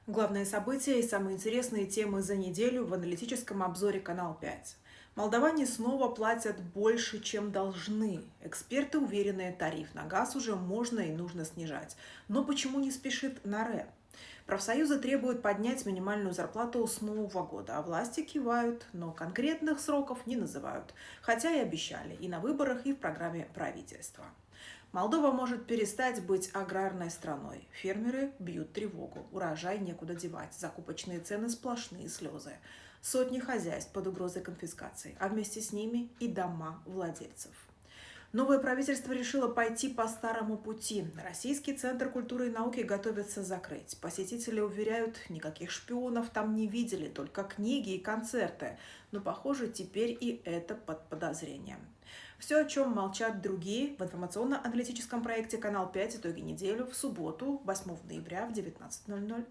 Главные события и самые интересные темы за неделю в аналитическом обзоре «Канал 5». Молдаване снова платят больше, чем должны. Эксперты уверены, тариф на газ уже можно и нужно снижать. Но почему не спешит НАРЭ? Профсоюзы требуют поднять минимальную зарплату с Нового года, а власти кивают, но конкретных сроков не называют. Хотя и обещали и на выборах, и в программе правительства. Молдова может перестать быть аграрной страной. Фермеры бьют тревогу. Урожай некуда девать. Закупочные цены сплошные слезы. Сотни хозяйств под угрозой конфискации, а вместе с ними и дома владельцев. Новое правительство решило пойти по старому пути. Российский центр культуры и науки готовится закрыть. Посетители уверяют, никаких шпионов там не видели, только книги и концерты. Но, похоже, теперь и это под подозрением. Все, о чем молчат другие, в информационно-аналитическом проекте «Канал 5. Итоги недели» в субботу, 8 ноября в 19:00.